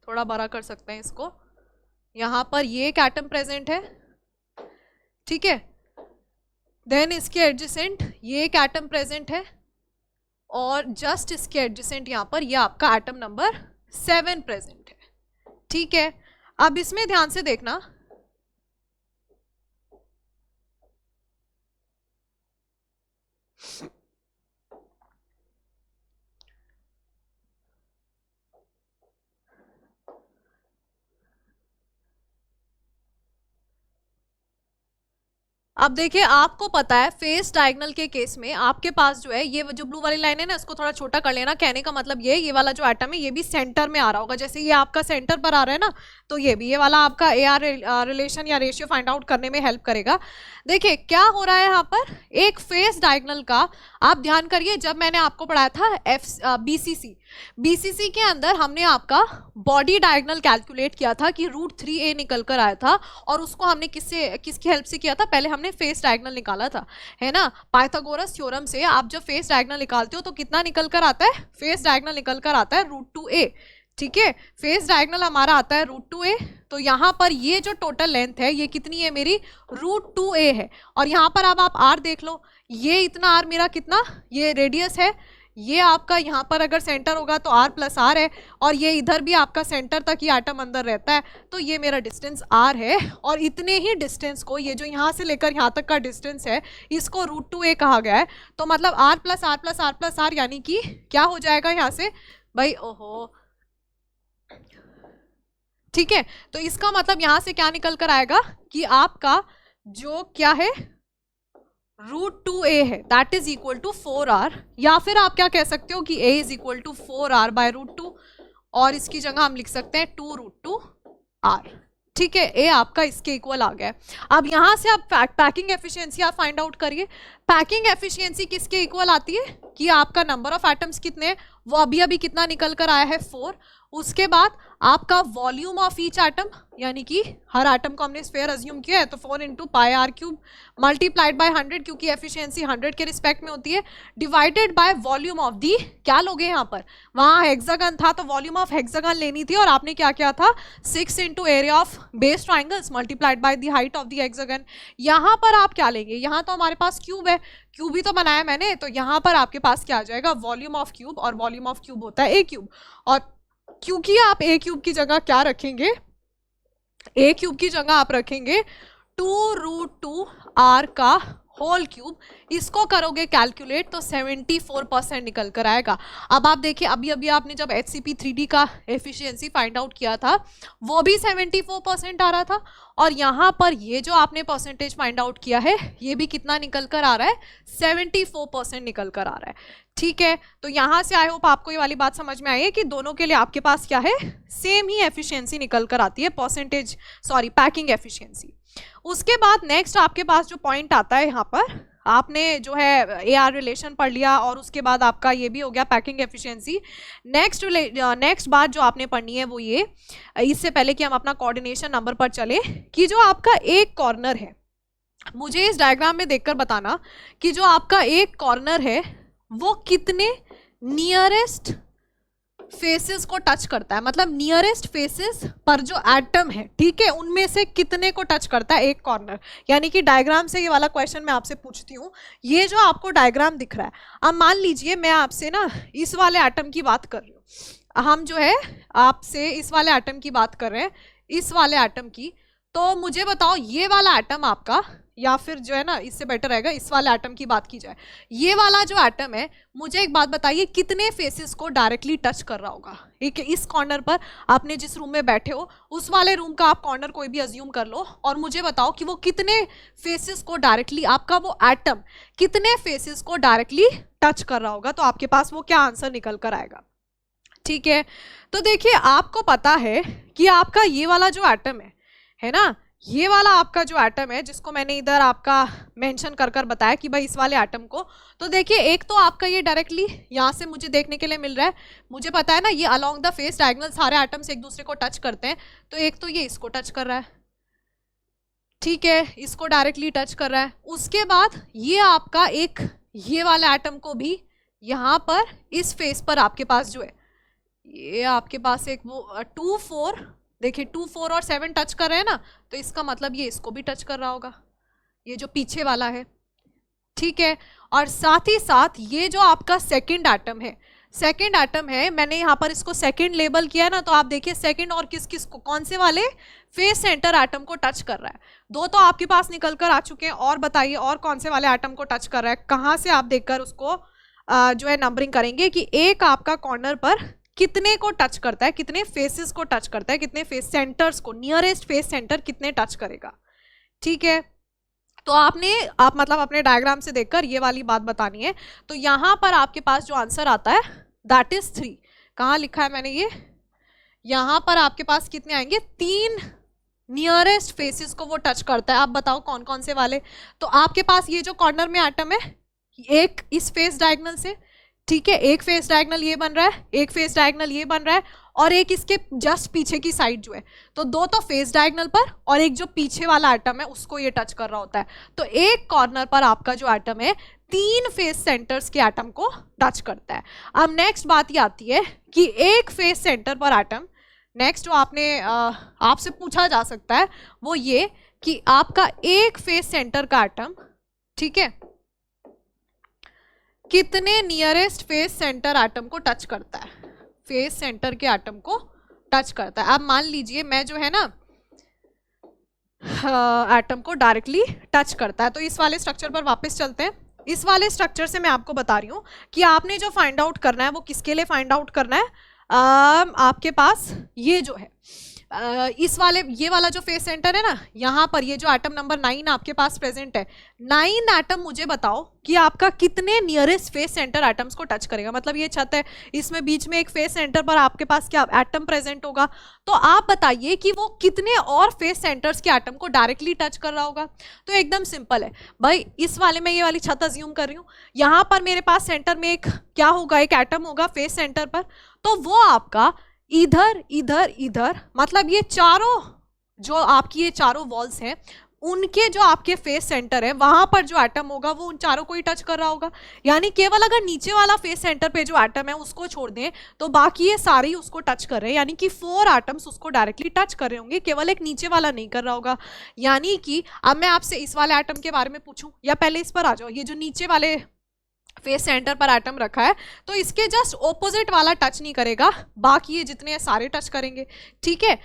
[SPEAKER 1] थोड़ा बड़ा कर सकते हैं इसको, यहां पर ये एक एटम प्रेजेंट है, ठीक है। देन इसके एडजेसेंट ये एक एटम प्रेजेंट है, और जस्ट इसके एडजेसेंट यहाँ पर ये आपका एटम नंबर 7 प्रेजेंट है, ठीक है। अब इसमें ध्यान से देखना, अब देखिए आपको पता है फेस डायगोनल के केस में आपके पास जो है ये जो ब्लू वाली लाइन है ना इसको थोड़ा छोटा कर लेना, कहने का मतलब ये वाला जो एटम है ये भी सेंटर में आ रहा होगा, जैसे ये आपका सेंटर पर आ रहा है ना, तो ये भी ये वाला आपका AR रिलेशन या रेशियो फाइंड आउट करने में हेल्प करेगा। देखिए क्या हो रहा है यहाँ पर, एक फेस डायगोनल का आप ध्यान करिए, जब मैंने आपको पढ़ाया था BCC के अंदर हमने आपका बॉडी डायगोनल कैलकुलेट किया था कि √3a निकल कर आया था, और उसको हमने किसकी हेल्प से किया था, पहले हमने फेस डायगोनल निकाला था, है ना। पाइथागोरस थ्योरम से आप जब फेस डायगोनल निकालते हो तो कितना निकल कर आता है, फेस डायगोनल निकल कर आता है √2a, ठीक है। फेस डायगोनल हमारा आता है √2a, तो यहाँ पर ये जो टोटल लेंथ है ये कितनी है मेरी, √2a है। और यहाँ पर अब आप r देख लो, ये इतना r मेरा कितना, ये रेडियस है, ये आपका यहाँ पर अगर सेंटर होगा तो r + r है, और ये इधर भी आपका सेंटर तक ही एटम अंदर रहता है, तो ये मेरा डिस्टेंस r है। और इतने ही डिस्टेंस को, ये जो यहाँ से लेकर यहाँ तक का डिस्टेंस है, इसको √2a कहा गया है। तो मतलब r + r + r + r यानी कि क्या हो जाएगा यहाँ से भाई, ओहो, ठीक है। तो इसका मतलब यहाँ से क्या निकल कर आएगा कि आपका जो क्या है √2a है, that is equal to 4r, या फिर आप क्या कह सकते हो कि a is equal to 4r/√2, और इसकी जगह हम लिख सकते हैं 2√2r, ठीक है। a आपका इसके इक्वल आ गया है। अब यहाँ से आप पैकिंग एफिशिएंसी आप फाइंड आउट करिए। पैकिंग एफिशिएंसी किसके इक्वल आती है कि आपका नंबर ऑफ एटम्स कितने हैं, वो अभी कितना निकल कर आया है 4। उसके बाद आपका वॉल्यूम ऑफ ईच एटम, यानी कि हर एटम को हमने स्फीयर अज्यूम किया है, तो 4 × πr³ मल्टीप्लाइड बाय 100, क्योंकि एफिशिएंसी 100 के रिस्पेक्ट में होती है, divided by volume of the, क्या लोगे यहाँ पर, वहाँ हेक्सागन था तो वॉल्यूम ऑफ हेक्सागन लेनी थी, और आपने क्या किया था 6 × area of base triangles multiplied by the height of the hexagon. यहाँ पर आप क्या लेंगे, यहाँ तो हमारे पास क्यूब है, क्यूब ही तो बनाया मैंने, तो यहाँ पर आपके पास क्या आ जाएगा वॉल्यूम ऑफ क्यूब, और वॉल्यूम ऑफ क्यूब होता है a³। और क्योंकि आप a³ की जगह क्या रखेंगे, a³ की जगह आप रखेंगे 2√2r का होल क्यूब, इसको करोगे कैलकुलेट तो 74% निकल कर आएगा। अब आप देखिए अभी आपने जब HCP3D का एफिशिएंसी फाइंड आउट किया था वो भी 74% आ रहा था, और यहाँ पर ये जो आपने परसेंटेज फाइंड आउट किया है ये भी कितना निकल कर आ रहा है, 74% निकल कर आ रहा है, ठीक है। तो यहाँ से आई होप आपको ये वाली बात समझ में आई है कि दोनों के लिए आपके पास क्या है, सेम ही एफिशिएंसी निकल कर आती है, पैकिंग एफिशिएंसी। उसके बाद नेक्स्ट आपके पास जो पॉइंट आता है, यहाँ पर आपने जो है AR रिलेशन पढ़ लिया, और उसके बाद आपका ये भी हो गया पैकिंग एफिशिएंसी। नेक्स्ट बात जो आपने पढ़नी है वो ये, इससे पहले कि हम अपना कोऑर्डिनेशन नंबर पर चले, कि जो आपका एक कॉर्नर है, मुझे इस डायग्राम में देखकर बताना कि जो आपका एक कॉर्नर है वो कितने नियरेस्ट फेसेस को टच करता है, मतलब नियरेस्ट फेसेस पर जो एटम है, ठीक है, उनमें से कितने को टच करता है एक कॉर्नर। यानी कि डायग्राम से ये वाला क्वेश्चन मैं आपसे पूछती हूँ, ये जो आपको डायग्राम दिख रहा है, अब मान लीजिए मैं आपसे ना इस वाले एटम की बात कर रही हूँ, हम जो है आपसे इस वाले एटम की बात कर रहे हैं, इस वाले एटम की, तो मुझे बताओ ये वाला एटम आपका, या फिर जो है ना इससे बेटर रहेगा इस वाले एटम की बात की जाए, ये वाला जो एटम है, मुझे एक बात बताइए कितने फेसेस को डायरेक्टली टच कर रहा होगा। एक इस कॉर्नर पर आपने जिस रूम में बैठे हो उस वाले रूम का आप कॉर्नर कोई भी अज्यूम कर लो, और मुझे बताओ कि वो कितने फेसेस को डायरेक्टली, आपका वो एटम कितने फेसेस को डायरेक्टली टच कर रहा होगा, तो आपके पास वो क्या आंसर निकल कर आएगा, ठीक है। तो देखिए आपको पता है कि आपका ये वाला जो एटम है ना, ये वाला आपका जो एटम है, जिसको मैंने इधर आपका मेंशन कर कर बताया कि भाई इस वाले एटम को, तो देखिए एक तो आपका ये डायरेक्टली यहाँ से मुझे देखने के लिए मिल रहा है, मुझे पता है ना ये अलोंग द फेस डायगोनल सारे एटम्स एक दूसरे को टच करते हैं, तो एक तो ये इसको टच कर रहा है, ठीक है, इसको डायरेक्टली टच कर रहा है। उसके बाद ये आपका एक ये वाला एटम को भी यहाँ पर इस फेस पर आपके पास जो है, ये आपके पास एक वो 2 4, देखिए 2 4 और 7 टच कर रहे हैं ना, तो इसका मतलब ये इसको भी टच कर रहा होगा, ये जो पीछे वाला है, ठीक है। और साथ ही साथ ये जो आपका सेकंड एटम है, सेकंड एटम है, मैंने यहाँ पर इसको सेकंड लेबल किया है ना, तो आप देखिए सेकंड और किस किस को, कौन से वाले फेस सेंटर एटम को टच कर रहा है। दो तो आपके पास निकल कर आ चुके हैं, और बताइए और कौन से वाले एटम को टच कर रहा है, कहाँ से आप देखकर उसको जो है नंबरिंग करेंगे कि एक आपका कॉर्नर पर कितने को टच करता है, कितने फेसेस को टच करता है, कितने फेस सेंटर्स को, नियरेस्ट फेस सेंटर कितने टच करेगा, ठीक है। तो आप मतलब अपने डायग्राम से देखकर ये वाली बात बतानी है। तो यहाँ पर आपके पास जो आंसर आता है दैट इज 3। कहाँ लिखा है मैंने ये, यहाँ पर आपके पास कितने आएंगे, 3 नियरेस्ट फेसेस को वो टच करता है। आप बताओ कौन कौन से वाले। तो आपके पास ये जो कॉर्नर में एटम है, एक इस फेस डायगोनल से, ठीक है, एक फेस डायगोनल ये बन रहा है, एक फेस डायगोनल ये बन रहा है, और एक इसके जस्ट पीछे की साइड जो है, तो दो तो फेस डायगोनल पर और एक जो पीछे वाला एटम है उसको ये टच कर रहा होता है। तो एक कॉर्नर पर आपका जो एटम है 3 फेस सेंटर्स के एटम को टच करता है। अब नेक्स्ट बात ये आती है कि एक फेस सेंटर पर एटम, नेक्स्ट जो आपसे पूछा जा सकता है वो ये कि आपका एक फेस सेंटर का एटम, ठीक है, कितने नियरेस्ट फेस सेंटर एटम को टच करता है, फेस सेंटर के एटम को टच करता है। अब मान लीजिए मैं जो है ना एटम को डायरेक्टली टच करता है, तो इस वाले स्ट्रक्चर पर वापस चलते हैं। इस वाले स्ट्रक्चर से मैं आपको बता रही हूँ कि आपने जो फाइंड आउट करना है वो किसके लिए फाइंड आउट करना है। आपके पास ये जो है इस वाले ये वाला जो फेस सेंटर है ना, यहाँ पर ये जो एटम नंबर 9 आपके पास प्रेजेंट है, 9 एटम मुझे बताओ कि आपका कितने नियरेस्ट फेस सेंटर एटम्स को टच करेगा। मतलब ये छत है, इसमें बीच में एक फेस सेंटर पर आपके पास क्या एटम प्रेजेंट होगा, तो आप बताइए कि वो कितने और फेस सेंटर्स के एटम को डायरेक्टली टच कर रहा होगा। तो एकदम सिंपल है भाई, इस वाले में ये वाली छत अज्यूम कर रही हूँ, यहाँ पर मेरे पास सेंटर में एक क्या होगा, एक एटम होगा फेस सेंटर पर, तो वो आपका इधर इधर इधर, मतलब ये चारों जो आपकी ये चारों वॉल्स हैं उनके जो आपके फेस सेंटर है वहां पर जो एटम होगा वो उन चारों को ही टच कर रहा होगा। यानी केवल अगर नीचे वाला फेस सेंटर पे जो एटम है उसको छोड़ दें तो बाकी ये सारे ही उसको टच कर रहे हैं, यानी कि 4 एटम्स उसको डायरेक्टली टच कर रहे होंगे, केवल एक नीचे वाला नहीं कर रहा होगा। यानी कि अब मैं आपसे इस वाले एटम के बारे में पूछूं, या पहले इस पर आ जाओ, ये जो नीचे वाले फेस सेंटर पर एटम रखा है तो इसके जस्ट ऑपोजिट वाला टच नहीं करेगा, बाकी ये जितने सारे टच करेंगे, ठीक है।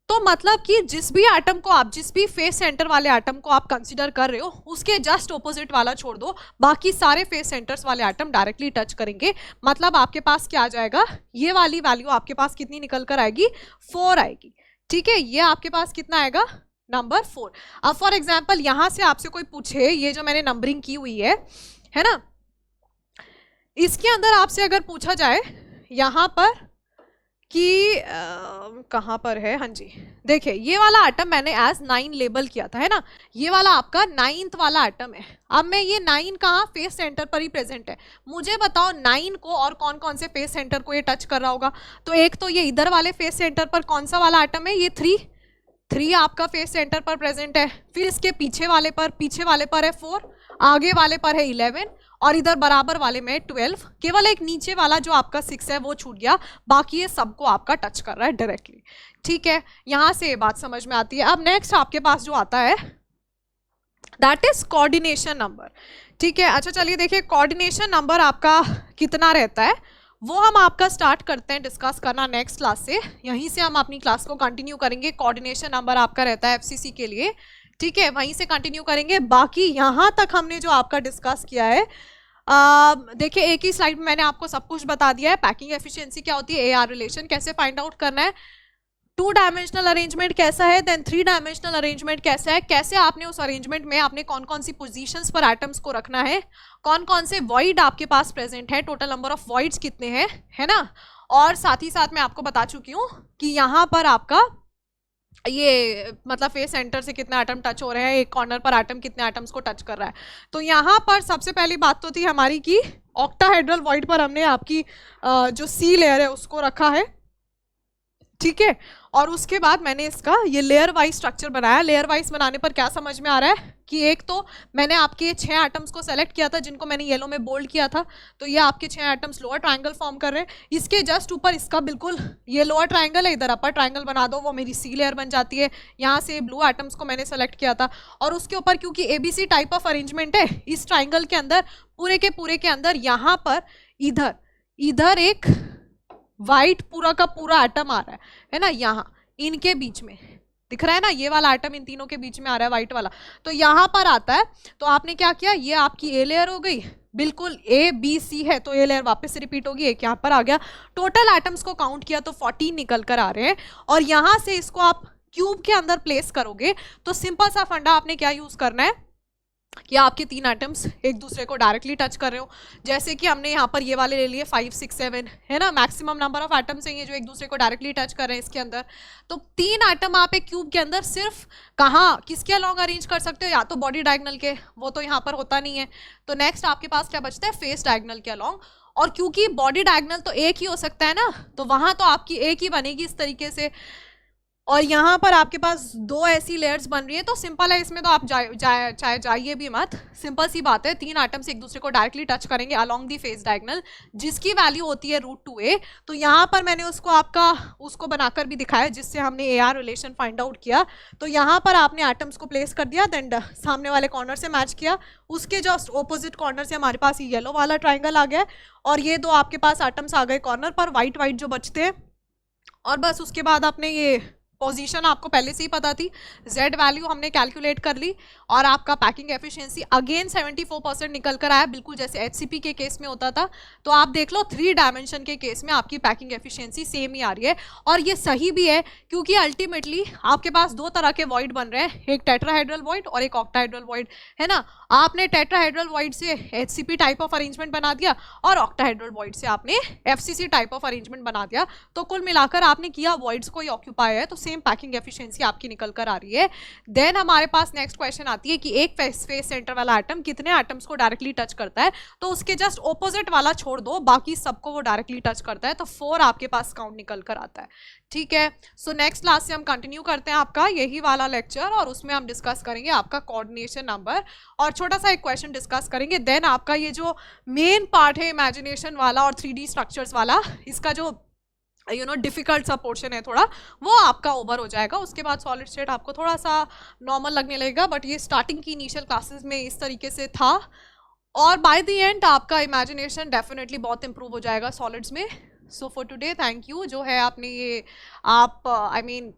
[SPEAKER 1] तो मतलब कि जिस भी एटम को आप, जिस भी फेस सेंटर वाले एटम को आप कंसीडर कर रहे हो उसके जस्ट ऑपोजिट वाला छोड़ दो, बाकी सारे फेस सेंटर्स वाले एटम डायरेक्टली टच करेंगे। मतलब आपके पास क्या आ जाएगा, ये वाली वैल्यू आपके पास कितनी निकल कर आएगी, 4 आएगी, ठीक है। ये आपके पास कितना आएगा, नंबर 4। अब फॉर एग्जाम्पल यहाँ से आपसे कोई पूछे, ये जो मैंने नंबरिंग की हुई है ना, इसके अंदर आपसे अगर पूछा जाए यहाँ पर कि कहाँ पर है, हाँ जी देखिए ये वाला एटम मैंने एज 9 लेबल किया था, है ना, ये वाला आपका 9th वाला एटम है। अब मैं ये 9 कहाँ, फेस सेंटर पर ही प्रेजेंट है, मुझे बताओ 9 को और कौन कौन से फेस सेंटर को ये टच कर रहा होगा। तो एक तो ये इधर वाले फेस सेंटर पर कौन सा वाला एटम है, ये 3 आपका फेस सेंटर पर प्रेजेंट है, फिर इसके पीछे वाले पर है 4, आगे वाले पर है 11 और इधर बराबर वाले में 12, केवल एक नीचे वाला जो आपका 6 है वो छूट गया, बाकी ये सबको आपका टच कर रहा है डायरेक्टली, ठीक है। यहां से ये बात समझ में आती है। अब नेक्स्ट आपके पास जो आता है दैट इज कोऑर्डिनेशन नंबर, ठीक है। अच्छा चलिए देखिए कोऑर्डिनेशन नंबर आपका कितना रहता है वो हम आपका स्टार्ट करते हैं डिस्कस करना नेक्स्ट क्लास से, यहीं से हम अपनी क्लास को कंटिन्यू करेंगे। कोऑर्डिनेशन नंबर आपका रहता है एफसीसी के लिए, ठीक है, वहीं से कंटिन्यू करेंगे। बाकी यहाँ तक हमने जो आपका डिस्कस किया है, देखिए एक ही स्लाइड में मैंने आपको सब कुछ बता दिया है। पैकिंग एफिशिएंसी क्या होती है, एआर रिलेशन कैसे फाइंड आउट करना है, 2 डायमेंशनल अरेंजमेंट कैसा है, देन 3 डायमेंशनल अरेंजमेंट कैसा है, कैसे आपने उस अरेंजमेंट में आपने कौन कौन सी पोजीशंस पर एटम्स को रखना है, कौन कौन से वॉइड आपके पास प्रेजेंट है, टोटल नंबर ऑफ वॉइड्स कितने हैं, है ना। और साथ ही साथ मैं आपको बता चुकी हूँ कि यहाँ पर आपका ये मतलब फेस सेंटर से कितने एटम टच हो रहे हैं, एक कॉर्नर पर एटम कितने एटम्स को टच कर रहा है। तो यहाँ पर सबसे पहली बात तो थी हमारी कि ऑक्टाहेड्रल वॉइड पर हमने आपकी जो सी लेयर है उसको रखा है, ठीक है। और उसके बाद मैंने इसका ये लेयर वाइज स्ट्रक्चर बनाया। लेयर वाइज बनाने पर क्या समझ में आ रहा है कि एक तो मैंने आपके ये 6 एटम्स को सेलेक्ट किया था जिनको मैंने येलो में बोल्ड किया था, तो ये आपके 6 एटम्स लोअर ट्रायंगल फॉर्म कर रहे हैं। इसके जस्ट ऊपर इसका बिल्कुल ये लोअर ट्रायंगल है, इधर अपर ट्रायंगल बना दो, वो मेरी सी लेयर बन जाती है। यहाँ से ब्लू एटम्स को मैंने सेलेक्ट किया था और उसके ऊपर क्योंकि ABC टाइप ऑफ अरेंजमेंट है इस ट्राइंगल के अंदर, पूरे के अंदर यहाँ पर इधर इधर एक वाइट पूरा का पूरा एटम आ रहा है ना, यहाँ इनके बीच में दिख रहा है ना, ये वाला एटम इन तीनों के बीच में आ रहा है वाइट वाला, तो यहाँ पर आता है। तो आपने क्या किया, ये आपकी ए लेयर हो गई, बिल्कुल ABC है तो ए लेयर वापस से रिपीट होगी, एक यहाँ पर आ गया। टोटल एटम्स को काउंट किया तो 14 निकल कर आ रहे हैं। और यहाँ से इसको आप क्यूब के अंदर प्लेस करोगे तो सिंपल सा फंडा आपने क्या यूज करना है कि आपके 3 एटम्स एक दूसरे को डायरेक्टली टच कर रहे हो। जैसे कि हमने यहाँ पर ये वाले ले लिए 5, 6, 7 है ना, मैक्सिमम नंबर ऑफ एटम्स हैं ये जो एक दूसरे को डायरेक्टली टच कर रहे हैं इसके अंदर। तो 3 एटम आप एक क्यूब के अंदर सिर्फ कहाँ किसके अलॉन्ग अरेंज कर सकते हो, या तो बॉडी डायगोनल के, वो तो यहाँ पर होता नहीं है। तो नेक्स्ट आपके पास क्या बचता है, फेस डायगोनल के अलॉन्ग। और क्योंकि बॉडी डायगोनल तो एक ही हो सकता है ना, तो वहाँ तो आपकी एक ही बनेगी इस तरीके से। और यहाँ पर आपके पास 2 ऐसी लेयर्स बन रही है, तो सिंपल है, इसमें तो आप चाहे जाइए भी मत, सिंपल सी बात है। 3 एटम्स एक दूसरे को डायरेक्टली टच करेंगे अलोंग दी फेस डायगोनल, जिसकी वैल्यू होती है √2a। तो यहाँ पर मैंने उसको बनाकर भी दिखाया जिससे हमने AR रिलेशन फाइंड आउट किया। तो यहाँ पर आपने एटम्स को प्लेस कर दिया, देन सामने वाले कॉर्नर से मैच किया, उसके जस्ट ऑपोजिट कॉर्नर से हमारे पास येलो वाला ट्राइंगल आ गया और ये 2 आपके पास एटम्स आ गए कॉर्नर पर, वाइट वाइट जो बचते हैं। और बस उसके बाद आपने ये पोजीशन आपको पहले से ही पता थी, Z वैल्यू हमने कैलकुलेट कर ली और आपका पैकिंग एफिशिएंसी अगेन 74% निकल कर आया, बिल्कुल जैसे HCP के केस में होता था। तो आप देख लो 3 डायमेंशन के केस में आपकी पैकिंग एफिशिएंसी सेम ही आ रही है। और ये सही भी है क्योंकि अल्टीमेटली आपके पास 2 तरह के वॉइड बन रहे हैं, एक टेट्राहेड्रल वॉइड और एक ऑक्टाहेड्रल वॉइड, है ना। आपने टेट्राहेड्रल वॉइड से HCP टाइप ऑफ अरेंजमेंट बना दिया और ऑक्टाहेड्रल वॉइड से आपने FCC टाइप ऑफ अरेंजमेंट बना दिया। तो कुल मिलाकर आपने किया वॉइड्स को ही ऑक्यूपाई है, तो सेम पैकिंग एफिशिएंसी आपकी निकल कर आ रही है। देन हमारे पास नेक्स्ट क्वेश्चन आती है कि एक फेस सेंटर वाला एटम कितने एटम्स को डायरेक्टली टच करता है, तो उसके जस्ट ऑपोजिट वाला छोड़ दो, बाकी सबको वो डायरेक्टली टच करता है, तो 4 आपके पास काउंट निकल कर आता है, ठीक है। सो नेक्स्ट क्लास से हम कंटिन्यू करते हैं आपका यही वाला लेक्चर और उसमें हम डिस्कस करेंगे आपका कोऑर्डिनेशन नंबर और छोटा सा एक क्वेश्चन डिस्कस करेंगे। देन आपका ये जो मेन पार्ट है इमेजिनेशन वाला और 3D स्ट्रक्चर्स वाला, इसका जो डिफिकल्ट सा पोर्शन है थोड़ा, वो आपका ओवर हो जाएगा। उसके बाद सॉलिड स्टेट आपको थोड़ा सा नॉर्मल लगने लगेगा, बट ये स्टार्टिंग की इनिशियल क्लासेस में इस तरीके से था और बाय द एंड आपका इमेजिनेशन डेफिनेटली बहुत इंप्रूव हो जाएगा सॉलिड्स में। So for today thank you, जो है आपने ये आप आई मीन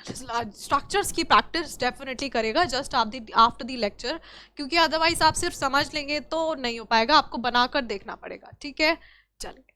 [SPEAKER 1] स्ट्रक्चर्स की प्रैक्टिस डेफिनेटली करेगा जस्ट आफ्टर द लेक्चर, क्योंकि अदरवाइज आप सिर्फ समझ लेंगे तो नहीं हो पाएगा, आपको बनाकर देखना पड़ेगा, ठीक है। चलिए।